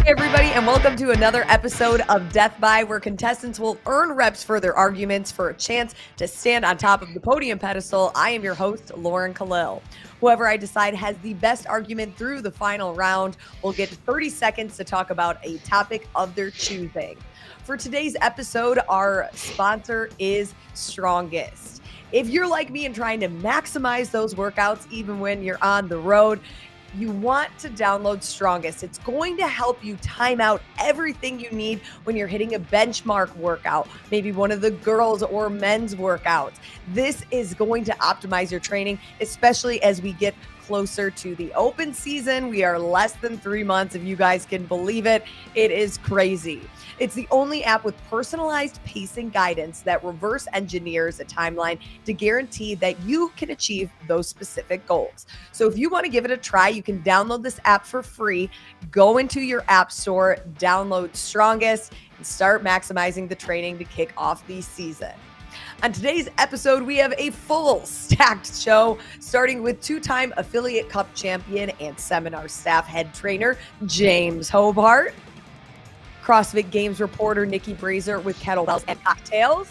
everybody, and welcome to another episode of Death By, where contestants will earn reps for their arguments for a chance to stand on top of the podium pedestal. I am your host, Lauren Kalil. Whoever I decide has the best argument through the final round will get 30 seconds to talk about a topic of their choosing. For today's episode, our sponsor is Strongest. If you're like me and trying to maximize those workouts even when you're on the road, you want to download Strongest. It's going to help you time out everything you need when you're hitting a benchmark workout, maybe one of the girls or men's workouts. This is going to optimize your training, especially as we get closer to the open season. We are less than 3 months, if you guys can believe it. It is crazy. It's the only app with personalized pacing guidance that reverse engineers a timeline to guarantee that you can achieve those specific goals. So if you want to give it a try, you can download this app for free. Go into your app store, download Strongest, and start maximizing the training to kick off the season. On today's episode, we have a full stacked show, starting with two-time Affiliate Cup champion and seminar staff head trainer, James Hobart. CrossFit Games reporter Niki Brazier with kettlebells and cocktails.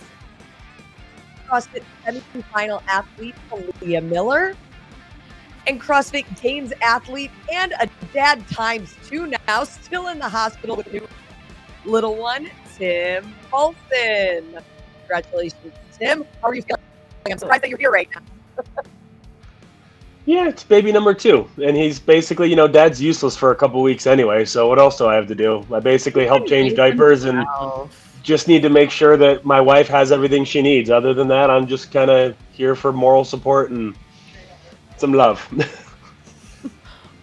CrossFit semi-final athlete Ellia Miller. And CrossFit Games athlete and a dad ×2 now, still in the hospital with a new little one, Tim Paulson. Congratulations, Tim. How are you feeling? I'm surprised that you're here right now. Yeah, it's baby number 2, and he's basically, dad's useless for a couple weeks anyway, so what else do I have to do? I basically help change diapers and just need to make sure that my wife has everything she needs. Other than that, I'm just kind of here for moral support and some love.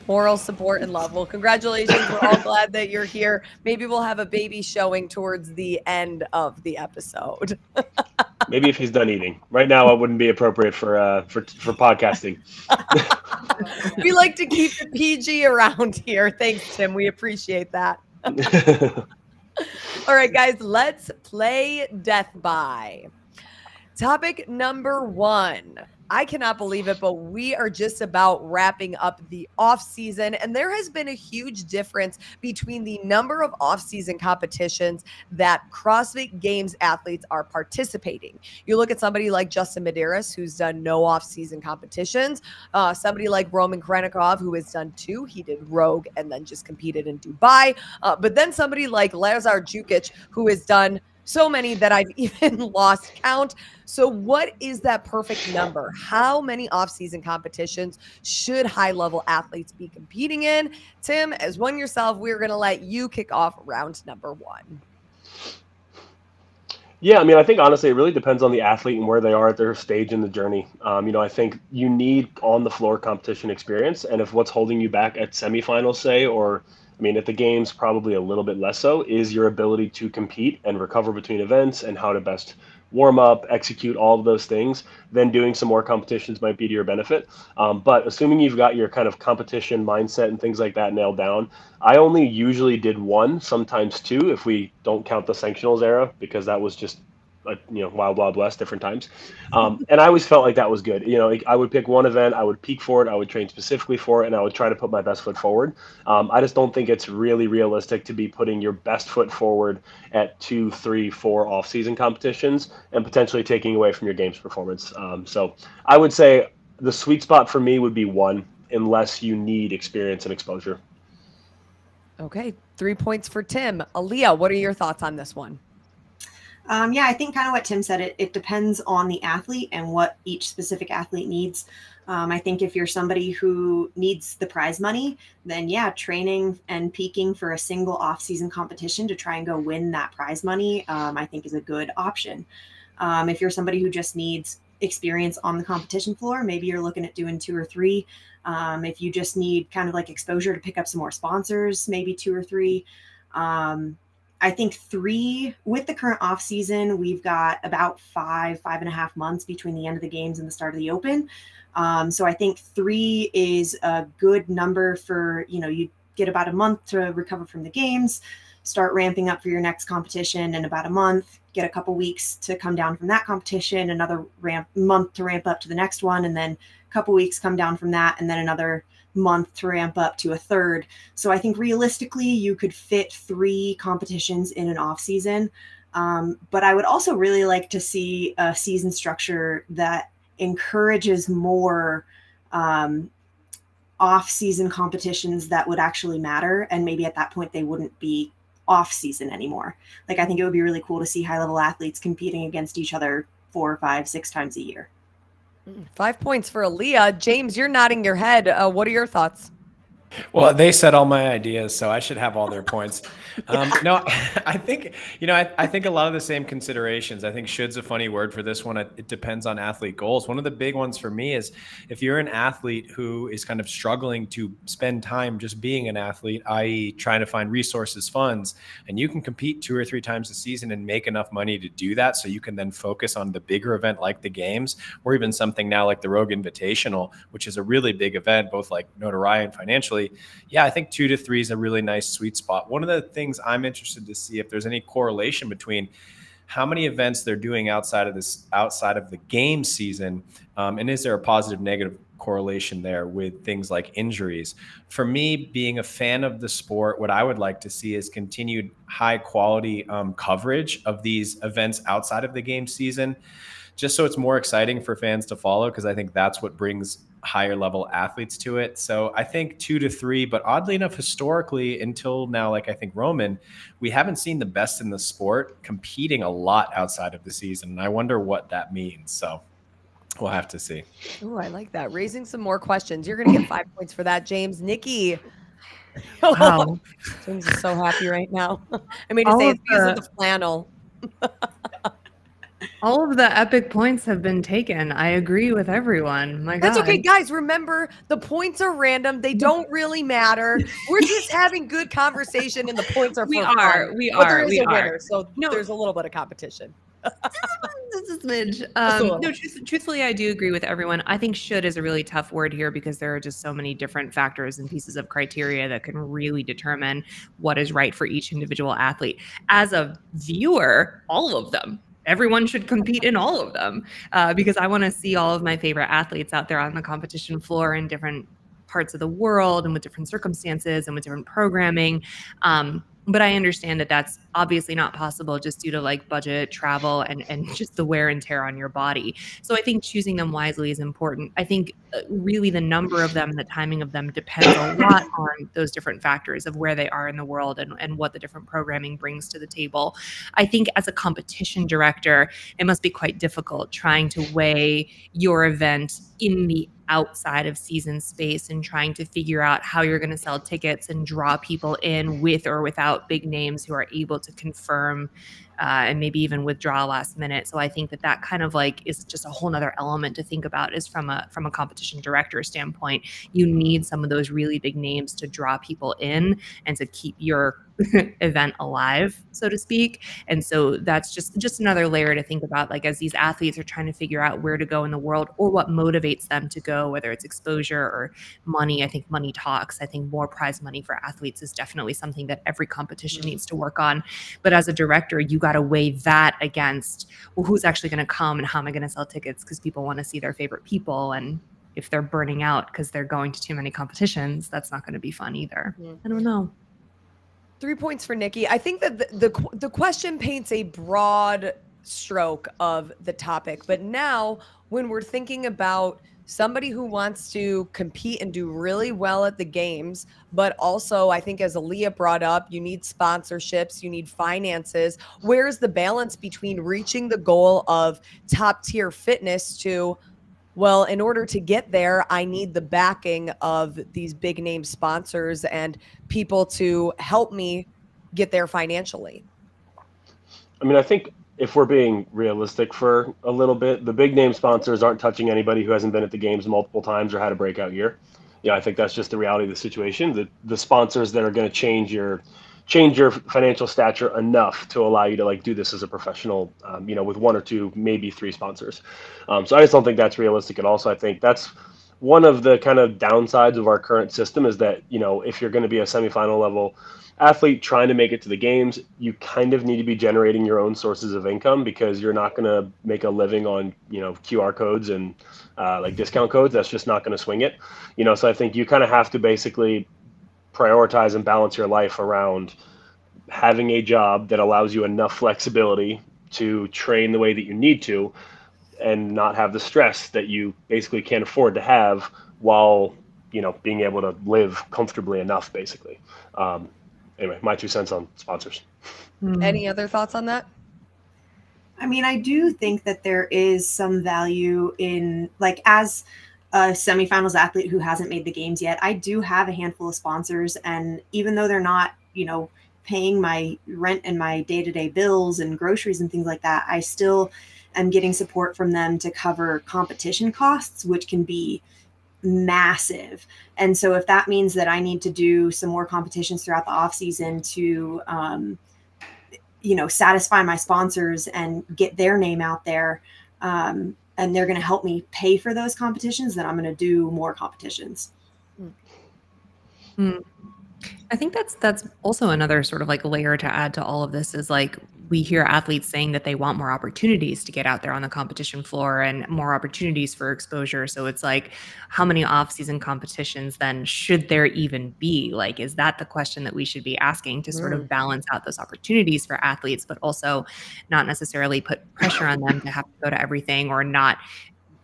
Moral support and love. Well, congratulations. We're all glad that you're here. Maybe we'll have a baby showing towards the end of the episode. Maybe if he's done eating. Right now, it wouldn't be appropriate for podcasting. We like to keep the PG around here. Thanks, Tim. We appreciate that. All right, guys, let's play Death By. Topic number 1. I cannot believe it, but we are just about wrapping up the off season, and there has been a huge difference between the number of off-season competitions that CrossFit Games athletes are participating. You look at somebody like Justin Medeiros, who's done no off-season competitions, somebody like Roman Krenikov, who has done 2. He did Rogue and then just competed in Dubai. But then somebody like Lazar Jukic, who has done so many that I've even lost count. So what is that perfect number? How many off-season competitions should high-level athletes be competing in? Tim, as one yourself, we're going to let you kick off round number 1. Yeah, I think honestly, it really depends on the athlete and where they are at their stage in the journey. I think you need on-the-floor competition experience, and if what's holding you back at semifinals, say, or at the games, probably a little bit less so, is your ability to compete and recover between events and how to best warm up, execute all of those things, then doing some more competitions might be to your benefit. But assuming you've got your kind of competition mindset and things like that nailed down, I only usually did 1, sometimes 2, if we don't count the sanctionals era, because that was just wild, wild west, different times. And I always felt like that was good. I would pick one event, I would peak for it, I would train specifically for it, and I would try to put my best foot forward. I just don't think it's really realistic to be putting your best foot forward at 2, 3, 4 off-season competitions and potentially taking away from your games performance. So I would say the sweet spot for me would be 1, unless you need experience and exposure. Okay, 3 points for Tim. Aaliyah, what are your thoughts on this one? Yeah, I think kind of what Tim said, it depends on the athlete and what each specific athlete needs. I think if you're somebody who needs the prize money, then yeah, training and peaking for a single off-season competition to try and go win that prize money, I think is a good option. If you're somebody who just needs experience on the competition floor, maybe you're looking at doing 2 or 3. If you just need kind of like exposure to pick up some more sponsors, maybe 2 or 3. I think 3, with the current off season, we've got about 5.5 months between the end of the games and the start of the open. So I think 3 is a good number for, you get about a month to recover from the games, start ramping up for your next competition in about a month, get a couple weeks to come down from that competition, another month to ramp up to the next one, and then a couple weeks come down from that, and then another month to ramp up to a third. So I think realistically you could fit 3 competitions in an off season. But I would also really like to see a season structure that encourages more off-season competitions that would actually matter. And maybe at that point they wouldn't be off-season anymore. Like, I think it would be really cool to see high-level athletes competing against each other 4, 5, 6 times a year. 5 points for Ellia. James, you're nodding your head. What are your thoughts? Well, they said all my ideas, so I should have all their points. No, I think, I think a lot of the same considerations. I think should's a funny word for this one. It depends on athlete goals. One of the big ones for me is if you're an athlete who is kind of struggling to spend time just being an athlete, i.e. trying to find resources, funds, and you can compete 2 or 3 times a season and make enough money to do that, so you can then focus on the bigger event like the games, or even something now like the Rogue Invitational, which is a really big event, both like notoriety and financially. Yeah, I think 2 to 3 is a really nice sweet spot. One of the things I'm interested to see if there's any correlation between how many events they're doing outside of the game season, and is there a positive negative correlation there with things like injuries. For me, being a fan of the sport, what I would like to see is continued high quality coverage of these events outside of the game season, just so it's more exciting for fans to follow, because I think that's what brings higher level athletes to it. So I think 2 to 3, but oddly enough, historically until now, like I think Roman, we haven't seen the best in the sport competing a lot outside of the season. And I wonder what that means. So we'll have to see. Oh, I like that. Raising some more questions. You're going to get 5 points for that, James. Niki. Wow. James is so happy right now. I mean, to say it's because of the flannel. All of the epic points have been taken. I agree with everyone. My God. That's okay, guys. Remember, the points are random. They don't really matter. We're just having good conversation, and the points are for fun. We But are. there is a winner, so there's a little bit of competition. This is Midge. No, truthfully, I do agree with everyone. I think should is a really tough word here because there are just so many different factors and pieces of criteria that can really determine what is right for each individual athlete. As a viewer, all of them. Everyone should compete in all of them because I want to see all of my favorite athletes out there on the competition floor in different parts of the world and with different circumstances and with different programming. But I understand that that's obviously not possible just due to like budget, travel, and just the wear and tear on your body. So I think choosing them wisely is important. I think really the number of them and the timing of them depends a lot on those different factors of where they are in the world and what the different programming brings to the table. I think as a competition director, it must be quite difficult trying to weigh your event in the outside of season space and trying to figure out how you're going to sell tickets and draw people in with or without big names who are able to confirm and maybe even withdraw last minute. So I think that kind of like is just a whole nother element to think about is from a competition director standpoint. You need some of those really big names to draw people in and to keep your event alive, so to speak. And so that's just another layer to think about, like as these athletes are trying to figure out where to go in the world or what motivates them to go, whether it's exposure or money. I think money talks. I think more prize money for athletes is definitely something that every competition needs to work on. But as a director, you got to weigh that against, well, who's actually going to come and how am I going to sell tickets because people want to see their favorite people. And if they're burning out because they're going to too many competitions, that's not going to be fun either. I don't know. 3 points for Niki. I think that the question paints a broad stroke of the topic, but now when we're thinking about somebody who wants to compete and do really well at the games, but also I think as Ellia brought up, you need sponsorships, you need finances. Where's the balance between reaching the goal of top tier fitness to, well, in order to get there, I need the backing of these big name sponsors and people to help me get there financially? I mean, I think if we're being realistic for a little bit, the big name sponsors aren't touching anybody who hasn't been at the games multiple times or had a breakout year. I think that's just the reality of the situation. The sponsors that are going to change your financial stature enough to allow you to like do this as a professional, with 1 or 2, maybe 3 sponsors. So I just don't think that's realistic at all. So I think that's one of the kind of downsides of our current system is that, you know, if you're going to be a semifinal level athlete trying to make it to the games, you kind of need to be generating your own sources of income, because you're not going to make a living on, you know, QR codes and like discount codes. That's just not going to swing it, you know. So I think you kind of have to basically prioritize and balance your life around having a job that allows you enough flexibility to train the way that you need to, and not have the stress that you basically can't afford to have, while, you know, being able to live comfortably enough, basically. Anyway, my 2 cents on sponsors. Any other thoughts on that? I mean, I do think that there is some value in, like, as a semifinals athlete who hasn't made the games yet, I do have a handful of sponsors. And even though they're not, you know, paying my rent and my day-to-day bills and groceries and things like that, I still am getting support from them to cover competition costs, which can be massive. And so if that means that I need to do some more competitions throughout the off season to, you know, satisfy my sponsors and get their name out there, and they're going to help me pay for those competitions, then I'm going to do more competitions. I think that's also another sort of like layer to add to all of this, is like, we hear athletes saying that they want more opportunities to get out there on the competition floor and more opportunities for exposure. So it's like, how many off-season competitions then should there even be? Like, is that the question that we should be asking to sort of balance out those opportunities for athletes, but also not necessarily put pressure on them to have to go to everything, or not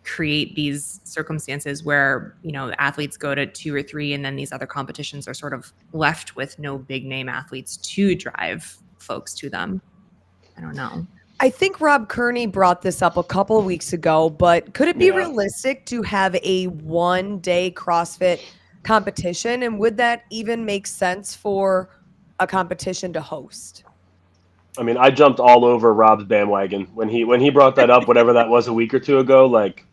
create these circumstances where, you know, athletes go to 2 or 3 and then these other competitions are sort of left with no big name athletes to drive folks to them. I don't know. I think Rob Kearney brought this up a couple of weeks ago, but could it be realistic to have a 1-day CrossFit competition? And would that even make sense for a competition to host? I mean, I jumped all over Rob's bandwagon when he brought that up, whatever that was, a week or 2 ago. Like,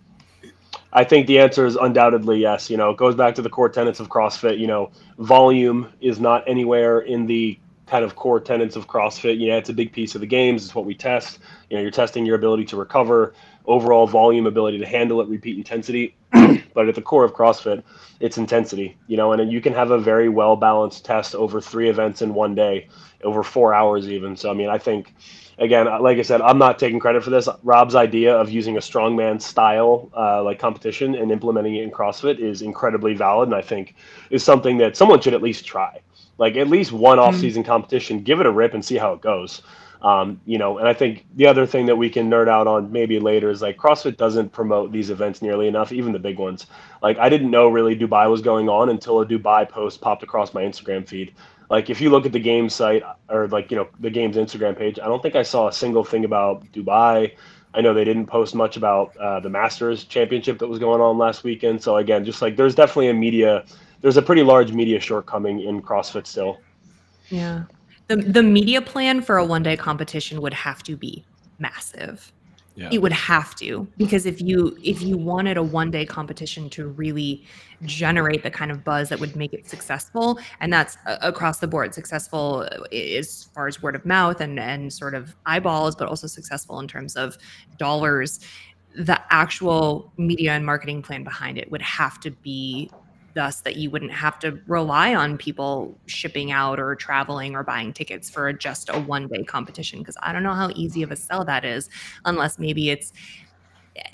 I think the answer is undoubtedly yes. You know, it goes back to the core tenets of CrossFit. You know, volume is not anywhere in the kind of core tenets of CrossFit. Yeah, it's a big piece of the games. It's what we test. You know, you're testing your ability to recover, overall volume, ability to handle it, repeat intensity. But at the core of CrossFit, it's intensity, you know, and you can have a very well-balanced test over 3 events in 1 day, over 4 hours even. So, I mean, I think, again, like I said, I'm not taking credit for this. Rob's idea of using a strongman style like competition and implementing it in CrossFit is incredibly valid, and I think is something that someone should at least try. Like, at least one off-season competition, give it a rip and see how it goes. You know, and I think the other thing that we can nerd out on maybe later is, like, CrossFit doesn't promote these events nearly enough, even the big ones. Like, I didn't know really Dubai was going on until a Dubai post popped across my Instagram feed. Like, if you look at the Games site, or, like, you know, the Games Instagram page, I don't think I saw a single thing about Dubai. I know they didn't post much about the Masters Championship that was going on last weekend. So again, just like, there's definitely there's a pretty large media shortcoming in CrossFit still. Yeah. The media plan for a 1-day competition would have to be massive. Yeah. It would have to, because if you wanted a 1-day competition to really generate the kind of buzz that would make it successful, and that's across the board, successful as far as word of mouth and sort of eyeballs, but also successful in terms of dollars, the actual media and marketing plan behind it would have to be thus that you wouldn't have to rely on people shipping out or traveling or buying tickets for just a 1-day competition. Because I don't know how easy of a sell that is, unless maybe it's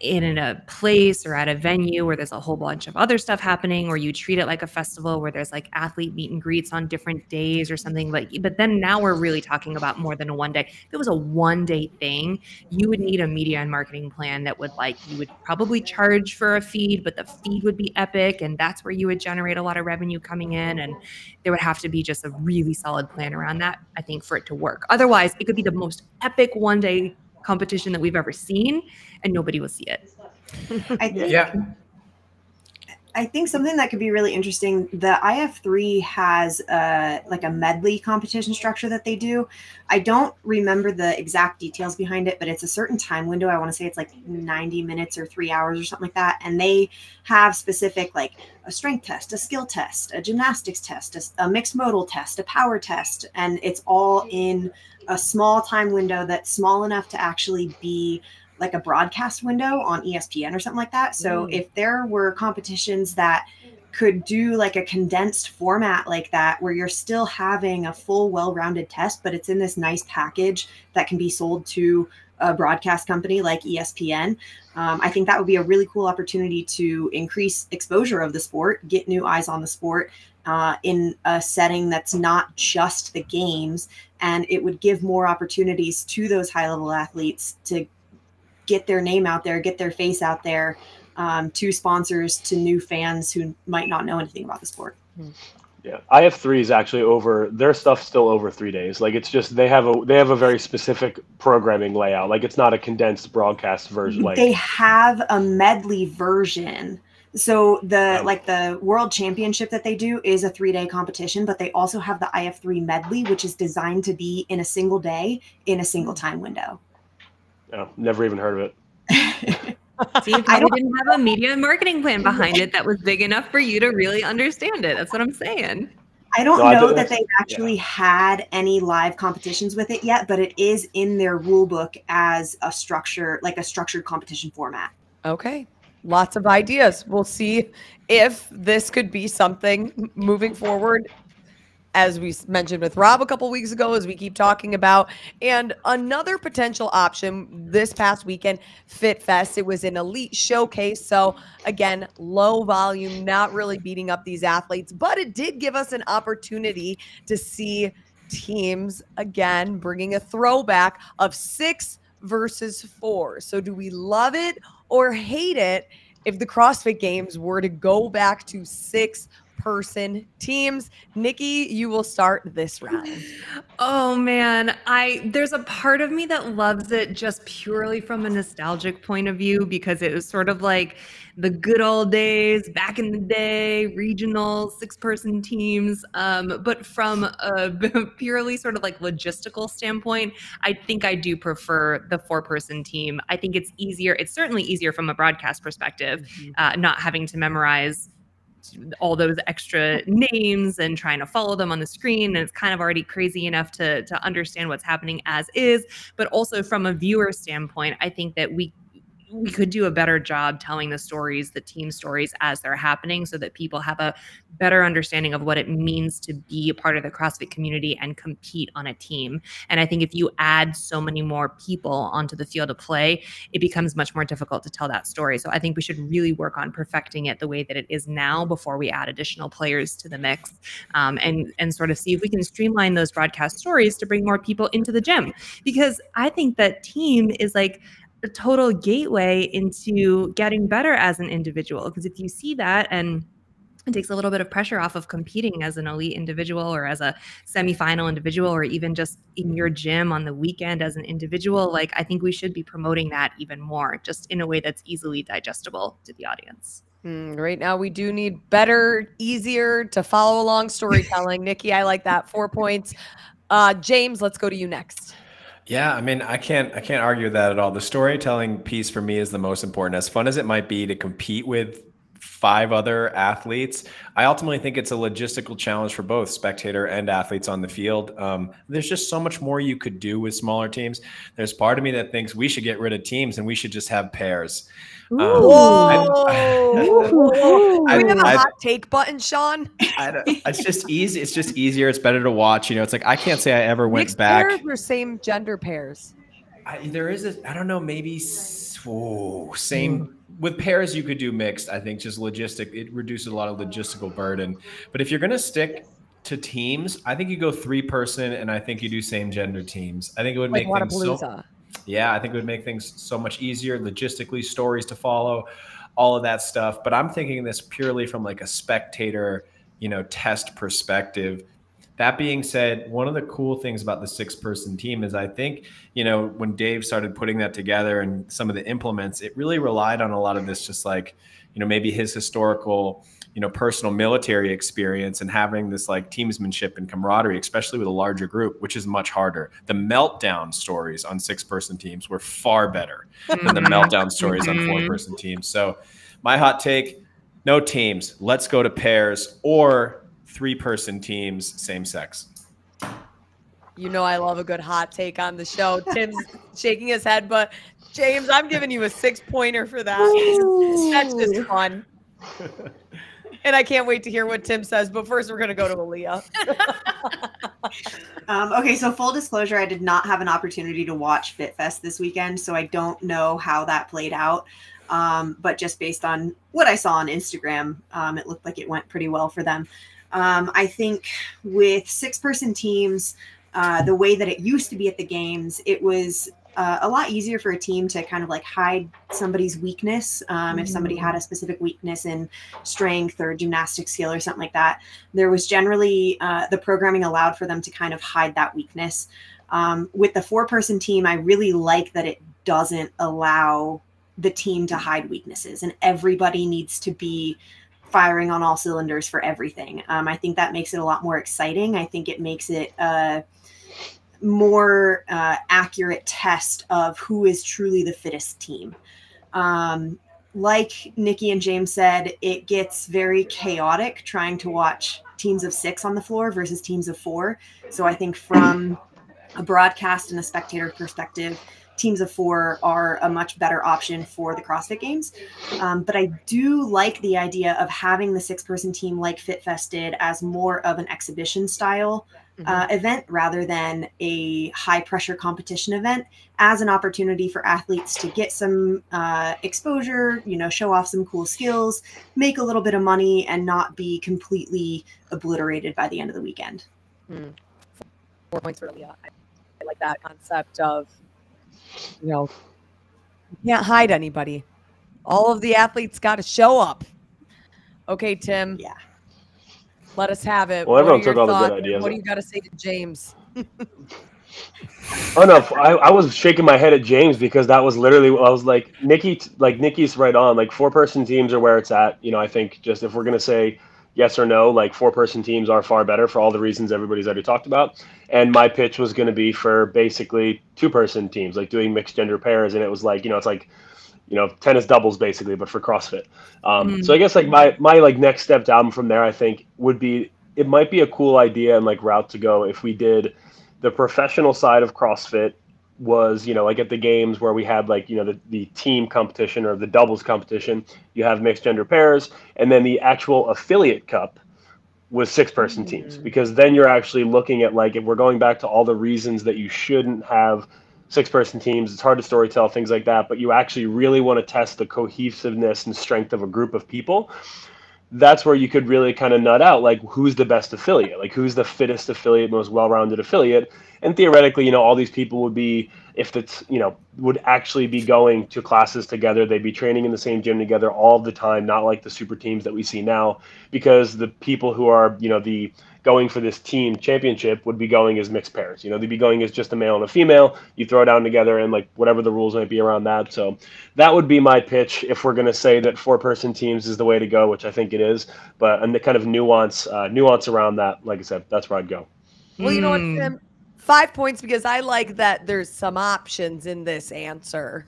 in a place or at a venue where there's a whole bunch of other stuff happening, or you treat it like a festival where there's like athlete meet and greets on different days or something. Like, but then now we're really talking about more than a 1 day. If it was a 1-day thing, you would need a media and marketing plan that would, like, you would probably charge for a feed, but the feed would be epic, and that's where you would generate a lot of revenue coming in, and there would have to be just a really solid plan around that, I think, for it to work. Otherwise, it could be the most epic 1-day competition that we've ever seen, and nobody will see it. I think something that could be really interesting, the IF3 has like a medley competition structure that they do. I don't remember the exact details behind it, but it's a certain time window. I want to say it's like 90 minutes or 3 hours or something like that. And they have specific, like, a strength test, a skill test, a gymnastics test, a mixed modal test, a power test. And it's all in a small time window that's small enough to actually be like a broadcast window on ESPN or something like that. So if there were competitions that could do like a condensed format like that, where you're still having a full, well-rounded test, but it's in this nice package that can be sold to a broadcast company like ESPN, I think that would be a really cool opportunity to increase exposure of the sport, get new eyes on the sport in a setting that's not just the games. And it would give more opportunities to those high-level athletes to get their name out there, get their face out there, to sponsors, to new fans who might not know anything about the sport. Yeah, IF3 is actually over. Their stuff's still over 3 days. Like, it's just they have a very specific programming layout. Like, it's not a condensed broadcast version. Like, they have a medley version. So the world championship that they do is a 3-day competition, but they also have the IF3 medley, which is designed to be in a single day in a single time window. Oh, never even heard of it. See, you probably didn't have a media and marketing plan behind it that was big enough for you to really understand it. That's what I'm saying. I don't know that they've actually had any live competitions with it yet, but it is in their rule book as a structure, like a structured competition format. Okay. Lots of ideas. We'll see if this could be something moving forward, as we mentioned with Rob a couple weeks ago, as we keep talking about. And another potential option this past weekend, Fit Fest, it was an elite showcase. So again, low volume, not really beating up these athletes, but it did give us an opportunity to see teams again, bringing a throwback of 6 versus 4. So do we love it or hate it if the CrossFit Games were to go back to 6-person teams? Niki, you will start this round. Oh man, there's a part of me that loves it just purely from a nostalgic point of view, because it was sort of like the good old days back in the day, regional 6-person teams. But from a purely sort of like logistical standpoint, I think I do prefer the 4-person team. I think it's easier. It's certainly easier from a broadcast perspective, not having to memorize all those extra names and trying to follow them on the screen. And it's kind of already crazy enough to understand what's happening as is. But also from a viewer standpoint, I think that we could do a better job telling the stories, the team stories as they're happening, so that people have a better understanding of what it means to be a part of the CrossFit community and compete on a team. And I think if you add so many more people onto the field of play, it becomes much more difficult to tell that story. So I think we should really work on perfecting it the way that it is now before we add additional players to the mix, and sort of see if we can streamline those broadcast stories to bring more people into the gym. Because I think that team is like a total gateway into getting better as an individual. Because if you see that, and it takes a little bit of pressure off of competing as an elite individual or as a semifinal individual, or even just in your gym on the weekend as an individual, like I think we should be promoting that even more, just in a way that's easily digestible to the audience. Right now, we do need better, easier to follow along storytelling. Niki, I like that. 4 points. James, let's go to you next. Yeah, I mean, I can't argue with that at all. The storytelling piece for me is the most important. As fun as it might be to compete with 5 other athletes, I ultimately think it's a logistical challenge for both spectator and athletes on the field. There's just so much more you could do with smaller teams. There's part of me that thinks we should get rid of teams and we should just have pairs. Do we have a hot take button, Sean? It's just easy. It's just easier. It's better to watch. You know, it's like, I can't say I ever went Mixed back. Pairs or same gender pairs? There is I don't know, maybe same. With pairs, you could do mixed. I think just it reduces a lot of logistical burden. But if you're going to stick to teams, I think you go 3-person, and I think you do same gender teams. I think it would make things I think it would make things so much easier logistically, stories to follow, all of that stuff. But I'm thinking this purely from like a spectator, test perspective. That being said, one of the cool things about the 6-person team is I think, when Dave started putting that together and some of the implements, it really relied on a lot of this, just like, maybe his historical, personal military experience and having this like teamsmanship and camaraderie, especially with a larger group, which is much harder. The meltdown stories on 6-person teams were far better than the meltdown stories on 4-person teams. So my hot take, no teams. Let's go to pairs or 3-person teams, same sex. You know I love a good hot take on the show. Tim's shaking his head, but James, I'm giving you a 6-pointer for that. That's just fun. And I can't wait to hear what Tim says. But first, we're going to go to Ellia. Okay, so full disclosure, I did not have an opportunity to watch FitFest this weekend, so I don't know how that played out. But just based on what I saw on Instagram, it looked like it went pretty well for them. I think with 6-person teams, the way that it used to be at the games, it was a lot easier for a team to kind of like hide somebody's weakness. If somebody had a specific weakness in strength or gymnastic skill or something like that, there was generally the programming allowed for them to kind of hide that weakness. With the 4-person team, I really like that it doesn't allow the team to hide weaknesses, and everybody needs to be firing on all cylinders for everything. I think that makes it a lot more exciting. I think it makes it more accurate test of who is truly the fittest team. Like Niki and James said, it gets very chaotic trying to watch teams of 6 on the floor versus teams of 4. So I think from a broadcast and a spectator perspective, teams of 4 are a much better option for the CrossFit Games. But I do like the idea of having the 6-person team like FitFest did as more of an exhibition style event rather than a high pressure competition event, as an opportunity for athletes to get some exposure, show off some cool skills, make a little bit of money, and not be completely obliterated by the end of the weekend. 4 points for Ellia. I like that concept of, you can't hide anybody. All of the athletes got to show up. Okay, Tim. Yeah. Let us have it. Well, everyone took all the good ideas. What do you got to say to James? Oh no, I was shaking my head at James because that was literally, I was like, Niki's right on. Like 4-person teams are where it's at. I think just if we're gonna say yes or no, like 4-person teams are far better for all the reasons everybody's already talked about. And my pitch was going to be for basically 2-person teams, like doing mixed gender pairs. And it was like, it's like, tennis doubles basically, but for CrossFit. So I guess like my like next step down from there, I think would be, it might be a cool idea and like route to go if we did the professional side of CrossFit was, like at the games where we had like, the team competition or the doubles competition, you have mixed gender pairs, and then the actual affiliate cup was 6-person teams, because then you're actually looking at like, if we're going back to all the reasons that you shouldn't have 6-person teams, it's hard to storytell, things like that, but you actually really want to test the cohesiveness and strength of a group of people. That's where you could really kind of nut out like who's the best affiliate, like who's the fittest affiliate, most well-rounded affiliate. And theoretically, all these people would be, if it's, would actually be going to classes together. They'd be training in the same gym together all the time, not like the super teams that we see now, because the people who are, the going for this team championship would be going as mixed pairs. They'd be going as just a male and a female. You throw it down together and like whatever the rules might be around that. So that would be my pitch if we're going to say that 4-person teams is the way to go, which I think it is. But and the kind of nuance around that, like I said, that's where I'd go. Well, you know what, Tim? 5 points because I like that there's some options in this answer.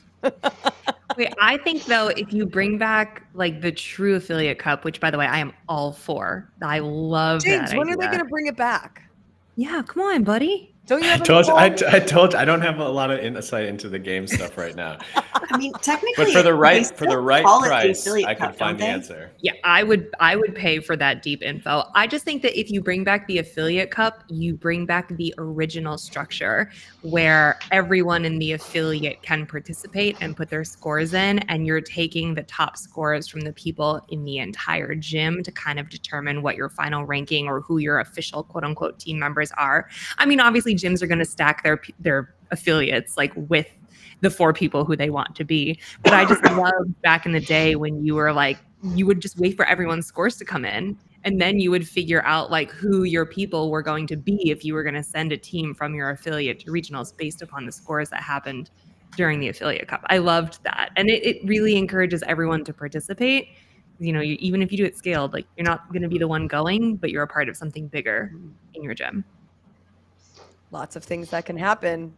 Wait, I think though, if you bring back like the true affiliate cup, which by the way, I am all for. I love James, that when idea. are they going to bring it back? Yeah, come on, buddy. Don't you have I told you I don't have a lot of insight into the game stuff right now. I mean, technically, but for the right price, I could find the answer. Yeah, I would pay for that deep info. I just think that if you bring back the affiliate cup, you bring back the original structure where everyone in the affiliate can participate and put their scores in, and you're taking the top scores from the people in the entire gym to kind of determine what your final ranking or who your official quote unquote team members are. I mean, obviously gyms are going to stack their affiliates like with the 4 people who they want to be. But I just loved back in the day when you were like, you would just wait for everyone's scores to come in, and then you would figure out like who your people were going to be if you were going to send a team from your affiliate to regionals based upon the scores that happened during the affiliate cup. I loved that. And it really encourages everyone to participate. Even if you do it scaled, like you're not going to be the one going, but you're a part of something bigger in your gym. Lots of things that can happen.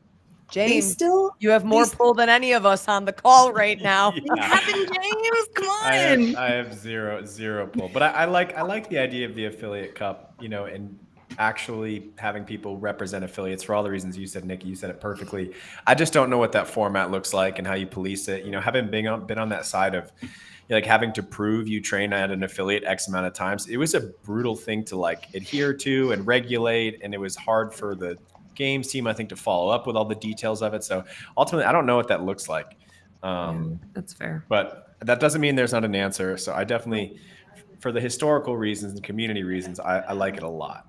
James, you have more pull than any of us on the call right now. What happened, James? Come on. I have zero pull. But I like the idea of the affiliate cup, and actually having people represent affiliates for all the reasons you said, Niki. You said it perfectly. I just don't know what that format looks like and how you police it. You know, having been on that side of like having to prove you train at an affiliate X amount of times, it was a brutal thing to like adhere to and regulate. And it was hard for the games team, I think, to follow up with all the details of it. So ultimately, I don't know what that looks like. That's fair. But that doesn't mean there's not an answer. So I definitely, for the historical reasons and community reasons, I like it a lot.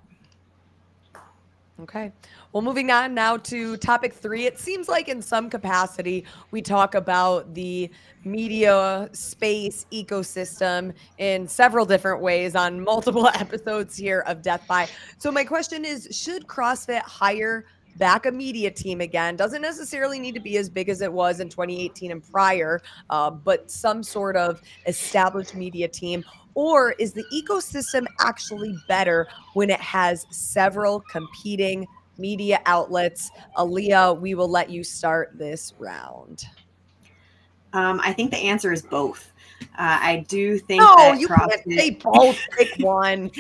Okay. Well, moving on now to topic 3. It seems like in some capacity, we talk about the media space ecosystem in several different ways on multiple episodes here of Death By. So my question is, should CrossFit hire back a media team again? Doesn't necessarily need to be as big as it was in 2018 and prior, but some sort of established media team. Or is the ecosystem actually better when it has several competing media outlets? Ellia, we will let you start this round. I think the answer is both. I do think that you can't say both. Pick one.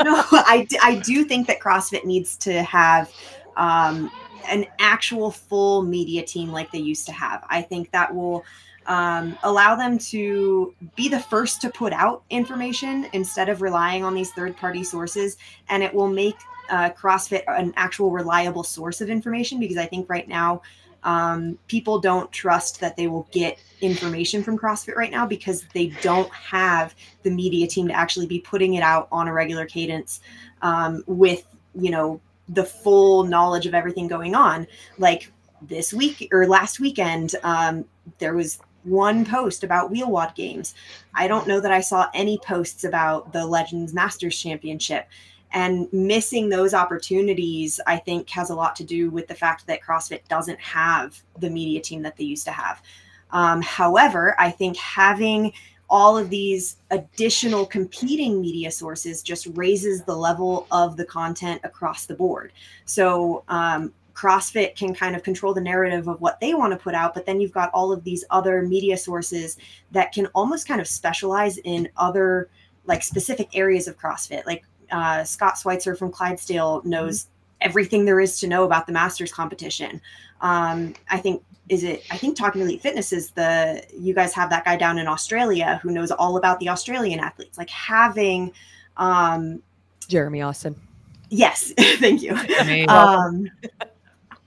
No, I do think that CrossFit needs to have an actual full media team like they used to have. I think that will allow them to be the first to put out information instead of relying on these third-party sources. And it will make CrossFit an actual reliable source of information, because I think right now people don't trust that they will get information from CrossFit right now because they don't have the media team to actually be putting it out on a regular cadence with, you know, the full knowledge of everything going on. Like this week or last weekend, there was one post about Wheelwad Games. I don't know that I saw any posts about the Legends Masters Championship. And missing those opportunities, I think, has a lot to do with the fact that CrossFit doesn't have the media team that they used to have. However, I think having all of these additional competing media sources just raises the level of the content across the board. So CrossFit can kind of control the narrative of what they want to put out, but then you've got all of these other media sources that can almost kind of specialize in other like specific areas of CrossFit. Like Scott Schweitzer from Clydesdale knows everything there is to know about the Masters competition. I think Talking Elite Fitness is you guys have that guy down in Australia who knows all about the Australian athletes. Like having Jeremy Austin. Yes, thank you.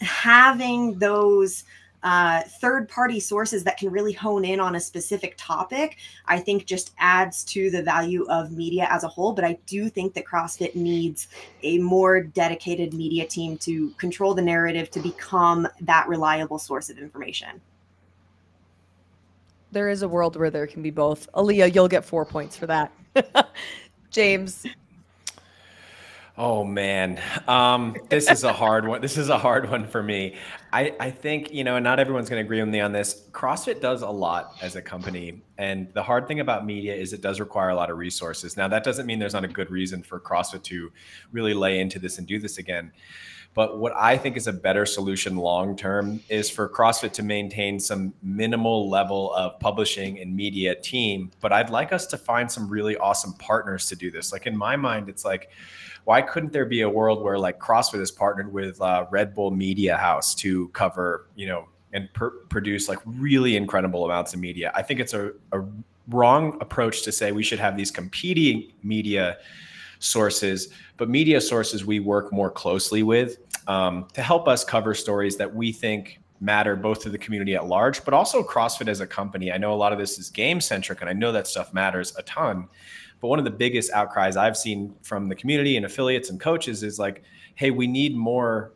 Having those third-party sources that can really hone in on a specific topic, I think just adds to the value of media as a whole. But I do think that CrossFit needs a more dedicated media team to control the narrative, to become that reliable source of information. There is a world where there can be both. Ellia, you'll get 4 points for that. James. Oh man, this is a hard one. This is a hard one for me. I think, you know, and not everyone's going to agree with me on this. CrossFit does a lot as a company. And the hard thing about media is it does require a lot of resources. Now, that doesn't mean there's not a good reason for CrossFit to really lay into this and do this again. But what I think is a better solution long-term is for CrossFit to maintain some minimal level of publishing and media team. But I'd like us to find some really awesome partners to do this. Like in my mind, it's like, why couldn't there be a world where like CrossFit is partnered with Red Bull Media House to cover, you know, and produce like really incredible amounts of media? I think it's a wrong approach to say we should have these competing media sources, but media sources we work more closely with to help us cover stories that we think matter both to the community at large, but also CrossFit as a company. I know a lot of this is game centric, and I know that stuff matters a ton. But one of the biggest outcries I've seen from the community and affiliates and coaches is like, hey, we need more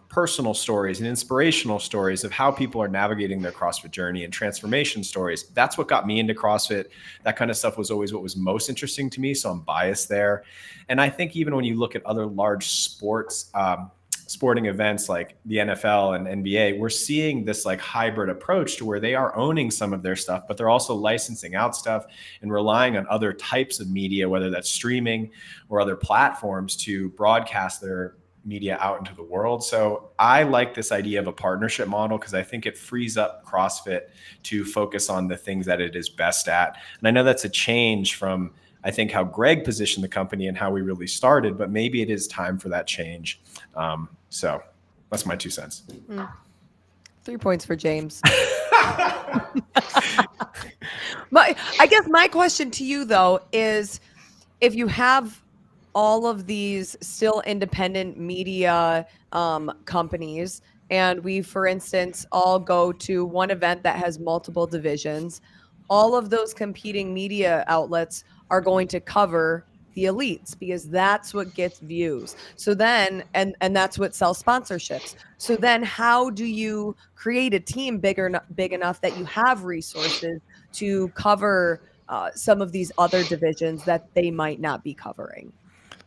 personal stories and inspirational stories of how people are navigating their CrossFit journey and transformation stories. That's what got me into CrossFit. That kind of stuff was always what was most interesting to me. So I'm biased there. And I think even when you look at other large sporting events like the NFL and NBA, we're seeing this like hybrid approach to where they are owning some of their stuff, but they're also licensing out stuff and relying on other types of media, whether that's streaming or other platforms, to broadcast their media out into the world. So I like this idea of a partnership model because I think it frees up CrossFit to focus on the things that it is best at. And I know that's a change from I think, how Greg positioned the company and how we really started, but maybe it is time for that change. So that's my 2 cents. 3 points for James. I guess my question to you, though, is if you have all of these still independent media companies, and we, for instance, all go to one event that has multiple divisions, all of those competing media outlets are going to cover the elites because that's what gets views. So then, and that's what sells sponsorships. So then how do you create a team big enough that you have resources to cover some of these other divisions that they might not be covering?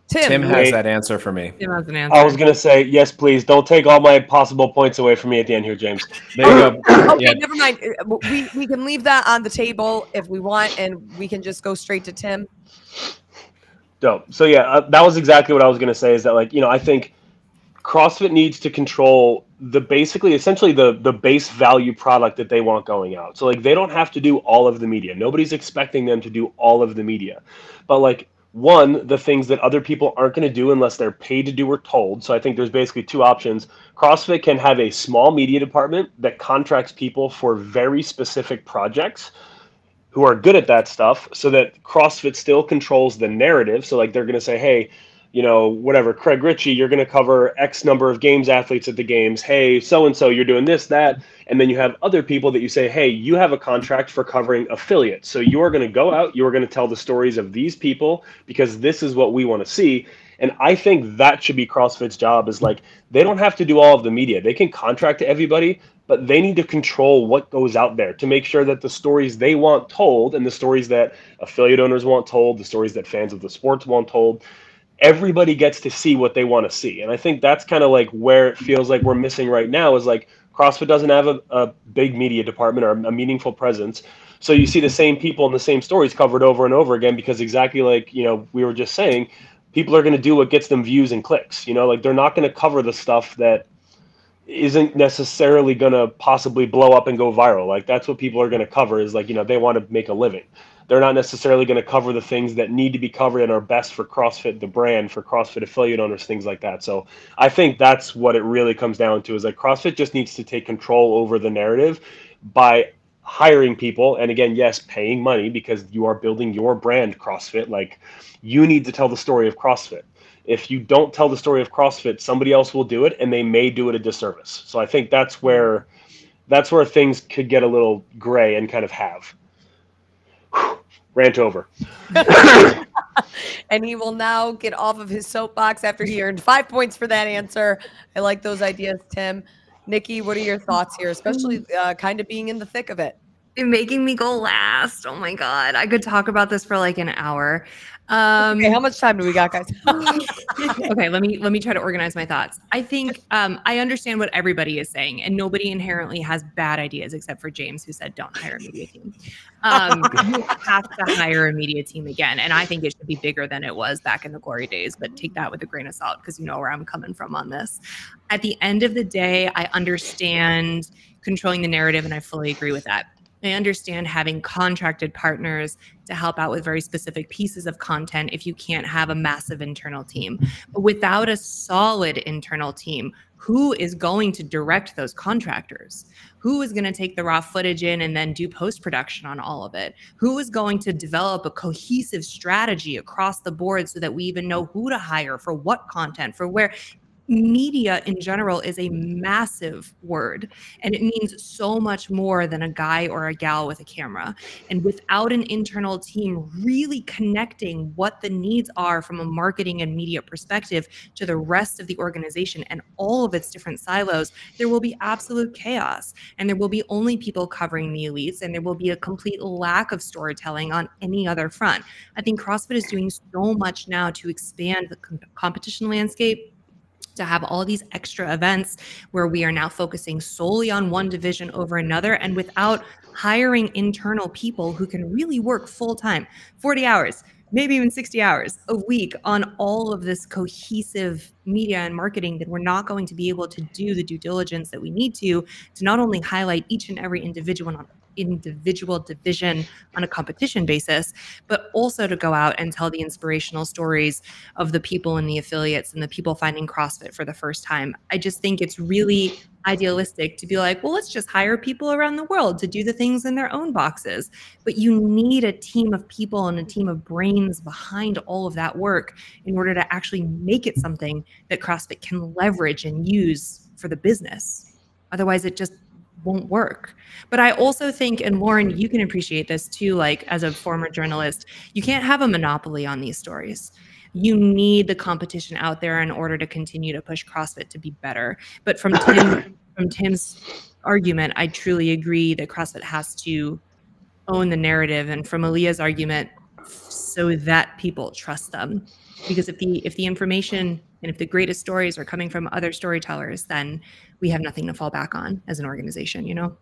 Tim has that answer for me. Tim has an answer. I was going to say, yes, please. Don't take all my possible points away from me at the end here, James. There you go. Okay, never mind. We can leave that on the table if we want, and we can just go straight to Tim. Dope. So, yeah, that was exactly what I was going to say is that, like, you know, I think CrossFit needs to control essentially the base value product that they want going out. So, like, they don't have to do all of the media. Nobody's expecting them to do all of the media. But, like, one, the things that other people aren't going to do unless they're paid to do or told. So I think there's basically 2 options. CrossFit can have a small media department that contracts people for very specific projects who are good at that stuff so that CrossFit still controls the narrative. So like they're going to say, hey, you know, whatever, Craig Ritchie, you're going to cover X number of games athletes at the games. Hey, so-and-so, you're doing this, that. And then you have other people that you say, hey, you have a contract for covering affiliates. So you are going to go out, you are going to tell the stories of these people because this is what we want to see. And I think that should be CrossFit's job is like, they don't have to do all of the media. They can contract to everybody, but they need to control what goes out there to make sure that the stories they want told and the stories that affiliate owners want told, the stories that fans of the sports want told, everybody gets to see what they want to see. And I think that's kind of like where it feels like we're missing right now is like CrossFit doesn't have a big media department or a meaningful presence. So you see the same people and the same stories covered over and over again because exactly like, you know, we were just saying, people are going to do what gets them views and clicks. You know, like they're not going to cover the stuff that isn't necessarily going to possibly blow up and go viral. Like that's what people are going to cover is like, you know, they want to make a living. They're not necessarily going to cover the things that need to be covered and are best for CrossFit, the brand, for CrossFit affiliate owners, things like that. So I think that's what it really comes down to is like CrossFit just needs to take control over the narrative by hiring people. And again, yes, paying money because you are building your brand, CrossFit. Like you need to tell the story of CrossFit. If you don't tell the story of CrossFit, somebody else will do it and they may do it a disservice. So I think that's where things could get a little gray and kind of have. Rant over. And he will now get off of his soapbox after he earned 5 points for that answer. I like those ideas, Tim. Niki, what are your thoughts here, especially kind of being in the thick of it? You're making me go last. Oh my God. I could talk about this for like an hour. Okay, how much time do we got, guys? Okay, let me try to organize my thoughts. I think I understand what everybody is saying, and nobody inherently has bad ideas except for James, who said don't hire a media team. You have to hire a media team again, and I think it should be bigger than it was back in the glory days, but take that with a grain of salt because you know where I'm coming from on this. At the end of the day, I understand controlling the narrative, and I fully agree with that. I understand having contracted partners to help out with very specific pieces of content if you can't have a massive internal team. But without a solid internal team, who is going to direct those contractors? Who is going to take the raw footage in and then do post-production on all of it? Who is going to develop a cohesive strategy across the board so that we even know who to hire for what content, for where? Media in general is a massive word, and it means so much more than a guy or a gal with a camera. And without an internal team really connecting what the needs are from a marketing and media perspective to the rest of the organization and all of its different silos, there will be absolute chaos, and there will be only people covering the elites, and there will be a complete lack of storytelling on any other front. I think CrossFit is doing so much now to expand the competition landscape, to have all these extra events where we are now focusing solely on one division over another, and without hiring internal people who can really work full-time, 40 hours, maybe even 60 hours a week on all of this cohesive media and marketing, that we're not going to be able to do the due diligence that we need to not only highlight each and every individual individual division on a competition basis, but also to go out and tell the inspirational stories of the people and the affiliates and the people finding CrossFit for the first time. I just think it's really idealistic to be like, well, let's just hire people around the world to do the things in their own boxes. But you need a team of people and a team of brains behind all of that work in order to actually make it something that CrossFit can leverage and use for the business. Otherwise, it just won't work. But I also think, and Lauren, you can appreciate this too, like as a former journalist, you can't have a monopoly on these stories. You need the competition out there in order to continue to push CrossFit to be better. But from Tim's argument, I truly agree that CrossFit has to own the narrative, and from Ellia's argument, so that people trust them. Because if the information and if the greatest stories are coming from other storytellers, then we have nothing to fall back on as an organization, you know?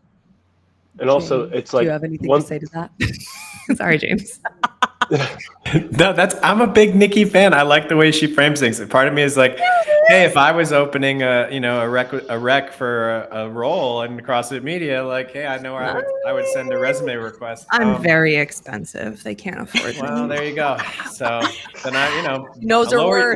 And also, it's like, do you have anything to say to that? Sorry, James. No, I'm a big Niki fan. I like the way she frames things. Part of me is like, hey, if I was opening a rec for a role in CrossFit Media, like, hey, I know where I would send a resume request. I'm very expensive. They can't afford me. Well, there you go. So then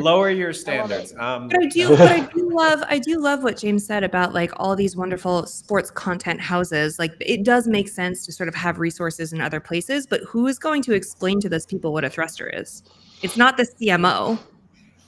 lower your standards. But I do love what James said about like all these wonderful sports content houses. Like it does make sense to sort of have resources in other places, but who is going to explain to those people what a thruster is? It's not the CMO.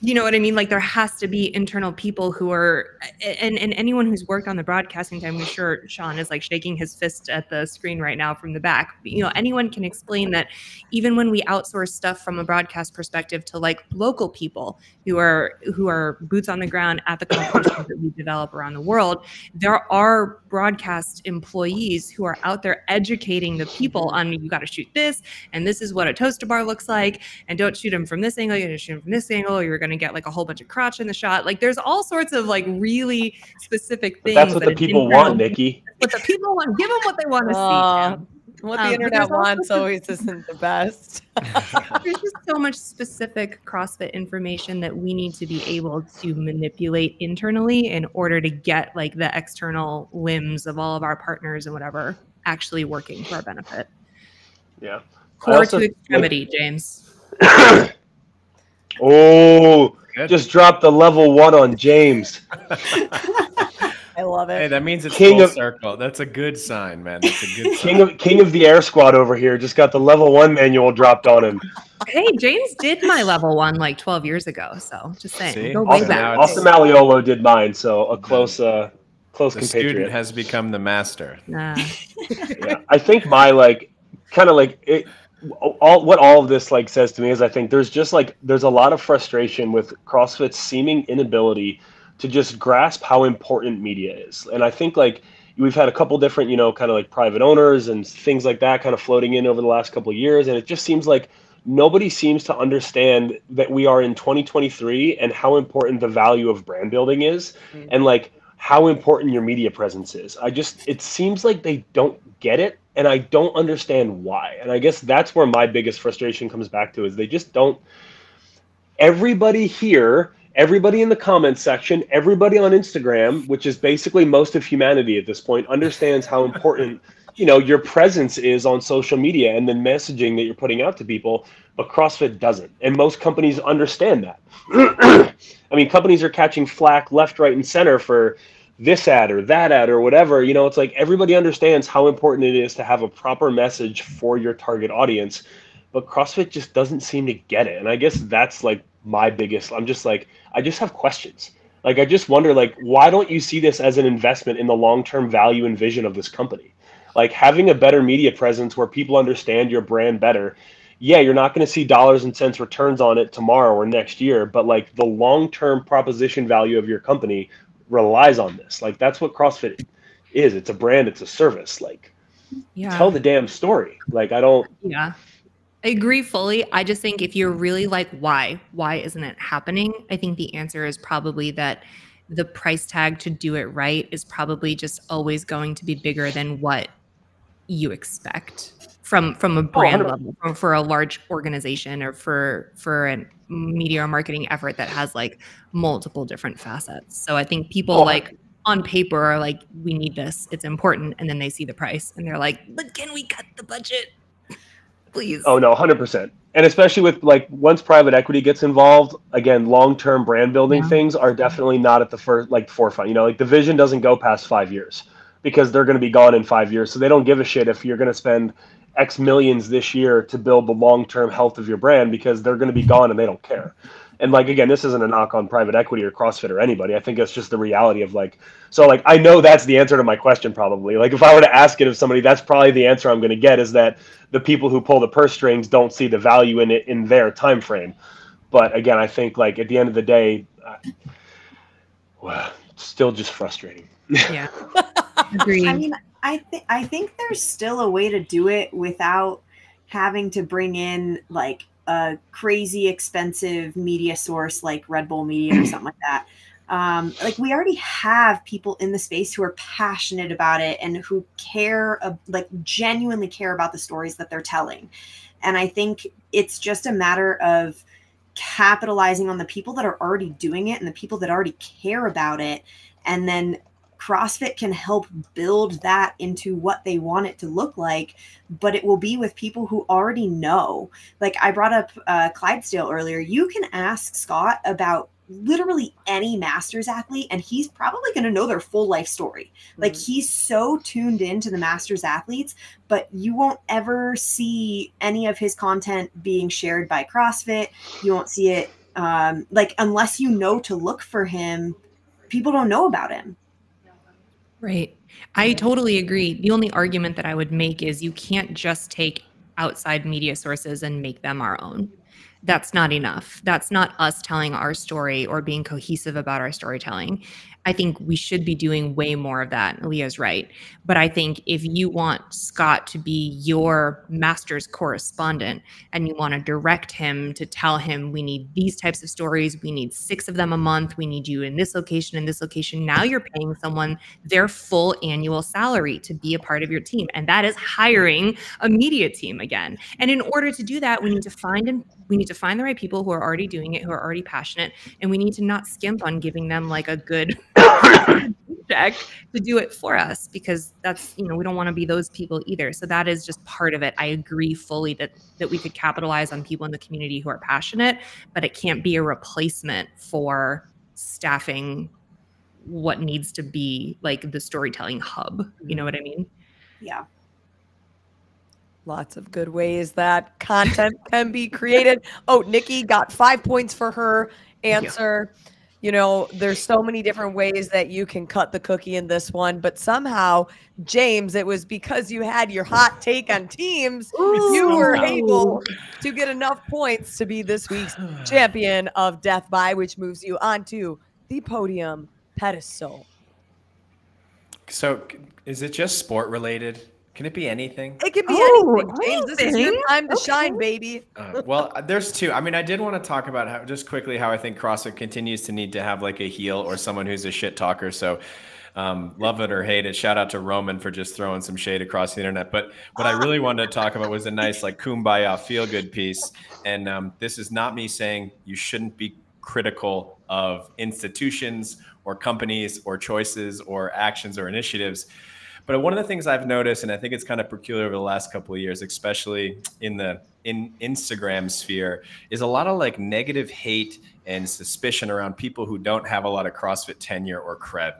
You know what I mean? Like there has to be internal people who are, and anyone who's worked on the broadcasting time, I'm sure Sean is like shaking his fist at the screen right now from the back. You know, anyone can explain that even when we outsource stuff from a broadcast perspective to like local people who are boots on the ground at the competitions that we develop around the world, there are broadcast employees who are out there educating the people on you got to shoot this, and this is what a toaster bar looks like, and don't shoot them from this angle, you're going to shoot them from this angle, you're going to get like a whole bunch of crotch in the shot. Like there's all sorts of like really specific things. That's what the people want, Niki. What the people want. Give them what they want to see. What the internet wants always isn't the best. There's just so much specific CrossFit information that we need to be able to manipulate internally in order to get like the external limbs of all of our partners and whatever actually working for our benefit. Yeah. Core to extremity, James. Oh, just dropped the level 1 on James. I love it. Hey, that means it's full circle. That's a good sign, man. That's a good sign. King of the Air Squad over here just got the level 1 manual dropped on him. Hey, James did my level 1 like 12 years ago. So just saying. See? Go way back. Austin Maliolo did mine, so a close the compatriot. Student has become the master. Nah. Yeah, I think my what all of this like says to me is I think there's a lot of frustration with CrossFit's seeming inability to just grasp how important media is. And I think like we've had a couple different, kind of like private owners and things like that kind of floating in over the last couple of years. And it just seems like nobody seems to understand that we are in 2023 and how important the value of brand building is and like how important your media presence is. It seems like they don't get it. And I don't understand why. And I guess that's where my biggest frustration comes back to is they just don't. Everybody here, everybody in the comments section, everybody on Instagram, which is basically most of humanity at this point, understands how important, your presence is on social media and the messaging that you're putting out to people, but CrossFit doesn't. And most companies understand that. I mean, companies are catching flack left, right, and center for this ad or that ad or whatever. It's like everybody understands how important it is to have a proper message for your target audience, but CrossFit just doesn't seem to get it. And I guess that's like my biggest, I just have questions. Like, I just wonder, like, why don't you see this as an investment in the long-term value and vision of this company? Like having a better media presence where people understand your brand better. Yeah, you're not going to see dollars and cents returns on it tomorrow or next year, but like the long-term proposition value of your company relies on this. Like that's what CrossFit is. It's a brand, it's a service. Like tell the damn story. Like I agree fully. I just think if you're really like why isn't it happening? I think the answer is probably that the price tag to do it right is probably just always going to be bigger than what you expect from a brand level, for a large organization or for a media or marketing effort that has like multiple different facets. So I think people on paper are like, we need this, it's important, and then they see the price and they're like, but can we cut the budget, please? Oh no, 100%. And especially with like once private equity gets involved, again, long-term brand building things are definitely not at the forefront. You know, like the vision doesn't go past 5 years because they're going to be gone in 5 years. So they don't give a shit if you're going to spend X millions this year to build the long-term health of your brand because they're going to be gone and they don't care. And like, again, this isn't a knock on private equity or CrossFit or anybody. I think it's just the reality of like, so like, I know that's the answer to my question probably. Like if I were to ask it of somebody, that's probably the answer I'm going to get, is that the people who pull the purse strings don't see the value in it in their time frame. But again, I think like at the end of the day, it's still just frustrating. Yeah. Agreed. I mean, I think there's still a way to do it without having to bring in like a crazy expensive media source like Red Bull Media or something like that. Like we already have people in the space who are passionate about it and who care, like genuinely care about the stories that they're telling. And I think it's just a matter of capitalizing on the people that are already doing it and the people that already care about it. And then CrossFit can help build that into what they want it to look like, but it will be with people who already know. Like I brought up Clydesdale earlier. You can ask Scott about literally any Masters athlete, and he's probably going to know their full life story. Like he's so tuned into the Masters athletes, but you won't ever see any of his content being shared by CrossFit. You won't see it like unless you know to look for him. People don't know about him. Right. I totally agree. The only argument that I would make is you can't just take outside media sources and make them our own. That's not enough. That's not us telling our story or being cohesive about our storytelling. I think we should be doing way more of that. Leah's right. But I think if you want Scott to be your Masters correspondent and you want to direct him to tell him we need these types of stories, we need 6 of them a month, we need you in this location, now you're paying someone their full annual salary to be a part of your team. And that is hiring a media team again. And in order to do that, we need to find the right people who are already doing it, who are already passionate, and we need to not skimp on giving them like a good check to do it for us, because that's, we don't want to be those people either. So that is just part of it. I agree fully that we could capitalize on people in the community who are passionate, but it can't be a replacement for staffing what needs to be like the storytelling hub. You know what I mean? Yeah. Lots of good ways that content can be created. Oh, Niki got 5 points for her answer. There's so many different ways that you can cut the cookie in this one, but somehow, James, it was because you had your hot take on teams, you were able to get enough points to be this week's champion of Death by, which moves you onto the podium pedestal. So is it just sport related? Can it be anything? It can be anything, James. This is your time to shine, baby. Well, there's 2. I mean, I did want to talk about how I think CrossFit continues to need to have like a heel or someone who's a shit talker. So love it or hate it. Shout out to Roman for just throwing some shade across the internet. But what I really wanted to talk about was a nice like kumbaya feel good piece. And this is not me saying you shouldn't be critical of institutions or companies or choices or actions or initiatives. But one of the things I've noticed, and I think it's kind of peculiar over the last couple of years, especially in Instagram sphere, is a lot of like negative hate and suspicion around people who don't have a lot of CrossFit tenure or cred.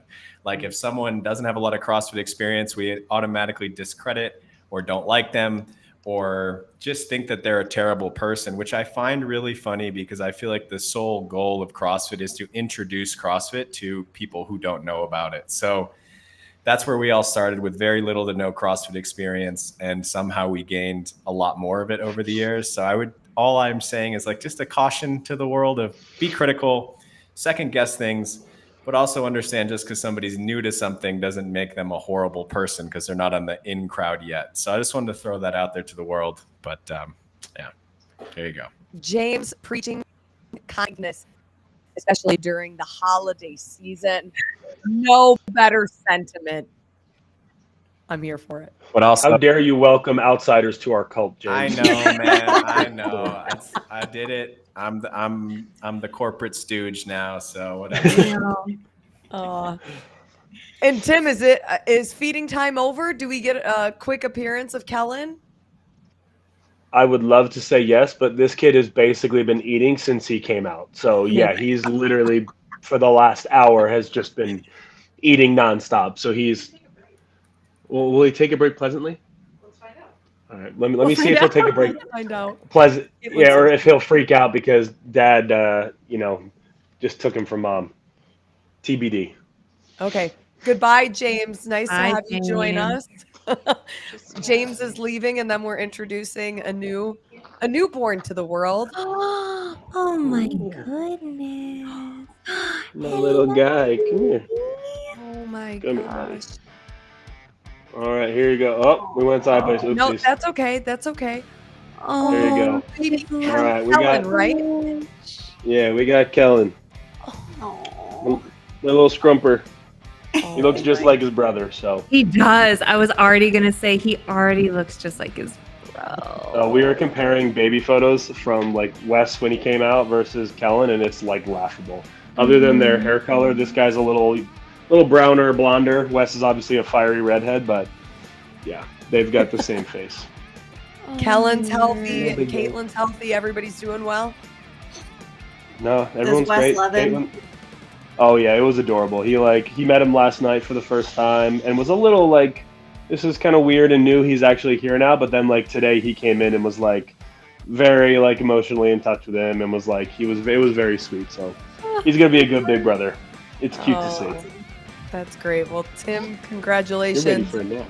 Like if someone doesn't have a lot of CrossFit experience, we automatically discredit or don't like them or just think that they're a terrible person, which I find really funny because I feel like the sole goal of CrossFit is to introduce CrossFit to people who don't know about it. So that's where we all started, with very little to no CrossFit experience, and somehow we gained a lot more of it over the years. So all I'm saying is like just a caution to the world of be critical, second guess things, but also understand just because somebody's new to something doesn't make them a horrible person because they're not on the in crowd yet. So I just wanted to throw that out there to the world. But yeah, there you go. James preaching kindness, especially during the holiday season. No better sentiment. I'm here for it. What else? How dare you welcome outsiders to our cult, James? I know, man. I know. I did it. I'm the corporate stooge now. So whatever. And Tim, is feeding time over? Do we get a quick appearance of Kellen? I would love to say yes, but this kid has basically been eating since he came out. So yeah, he's literally for the last hour has just been eating nonstop. So he's. Well, will he take a break pleasantly? Let's find out. All right. Let me see if he'll take a break. Find out. Pleasant. Yeah, or if he'll freak out because Dad, just took him from Mom. TBD. Okay. Goodbye, James. Nice to Bye, have you join James. us. James is leaving, and then we're introducing a newborn to the world. Oh my goodness. My little guy. Come here. Oh my Come here, buddy. gosh. All right, here you go. Oh, we went sideways. Oopsies. No, that's okay. That's okay. Oh, There you go. Baby All right, we Kellen, got. right? Yeah, we got Kellen. Oh. The little scrumper. He looks just like his brother, so. He does. I was already going to say he already looks just like his bro. We were comparing baby photos from like Wes when he came out versus Kellen, and it's like laughable. Other than their hair color, this guy's a little browner, blonder. Wes is obviously a fiery redhead, but yeah, they've got the same face. Kellen's healthy. Big guy. Caitlin's healthy. Everybody's doing well. No, everyone's Wes great. love him? Caitlin- Oh yeah, it was adorable. He met him last night for the first time and was a little like, this is kind of weird and new. He's actually here now, but then like today he came in and was like very like emotionally in touch with him and was like it was very sweet. So he's gonna be a good big brother. It's cute to see. That's great. Well, Tim, You're ready congratulations. for a nap.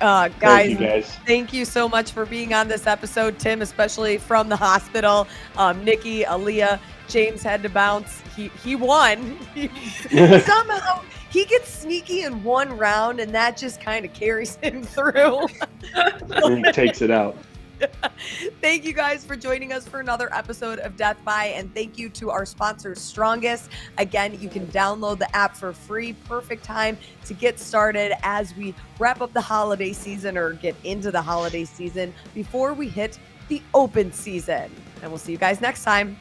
Guys, Thank you, guys. thank you so much for being on this episode. Tim, especially from the hospital. Niki, Ellia, James had to bounce. He won. Somehow he gets sneaky in one round, and that just kind of carries him through. He takes it out. Thank you guys for joining us for another episode of Death By, and thank you to our sponsors, Strongest. Again, you can download the app for free. Perfect time to get started as we wrap up the holiday season or get into the holiday season before we hit the open season. And we'll see you guys next time.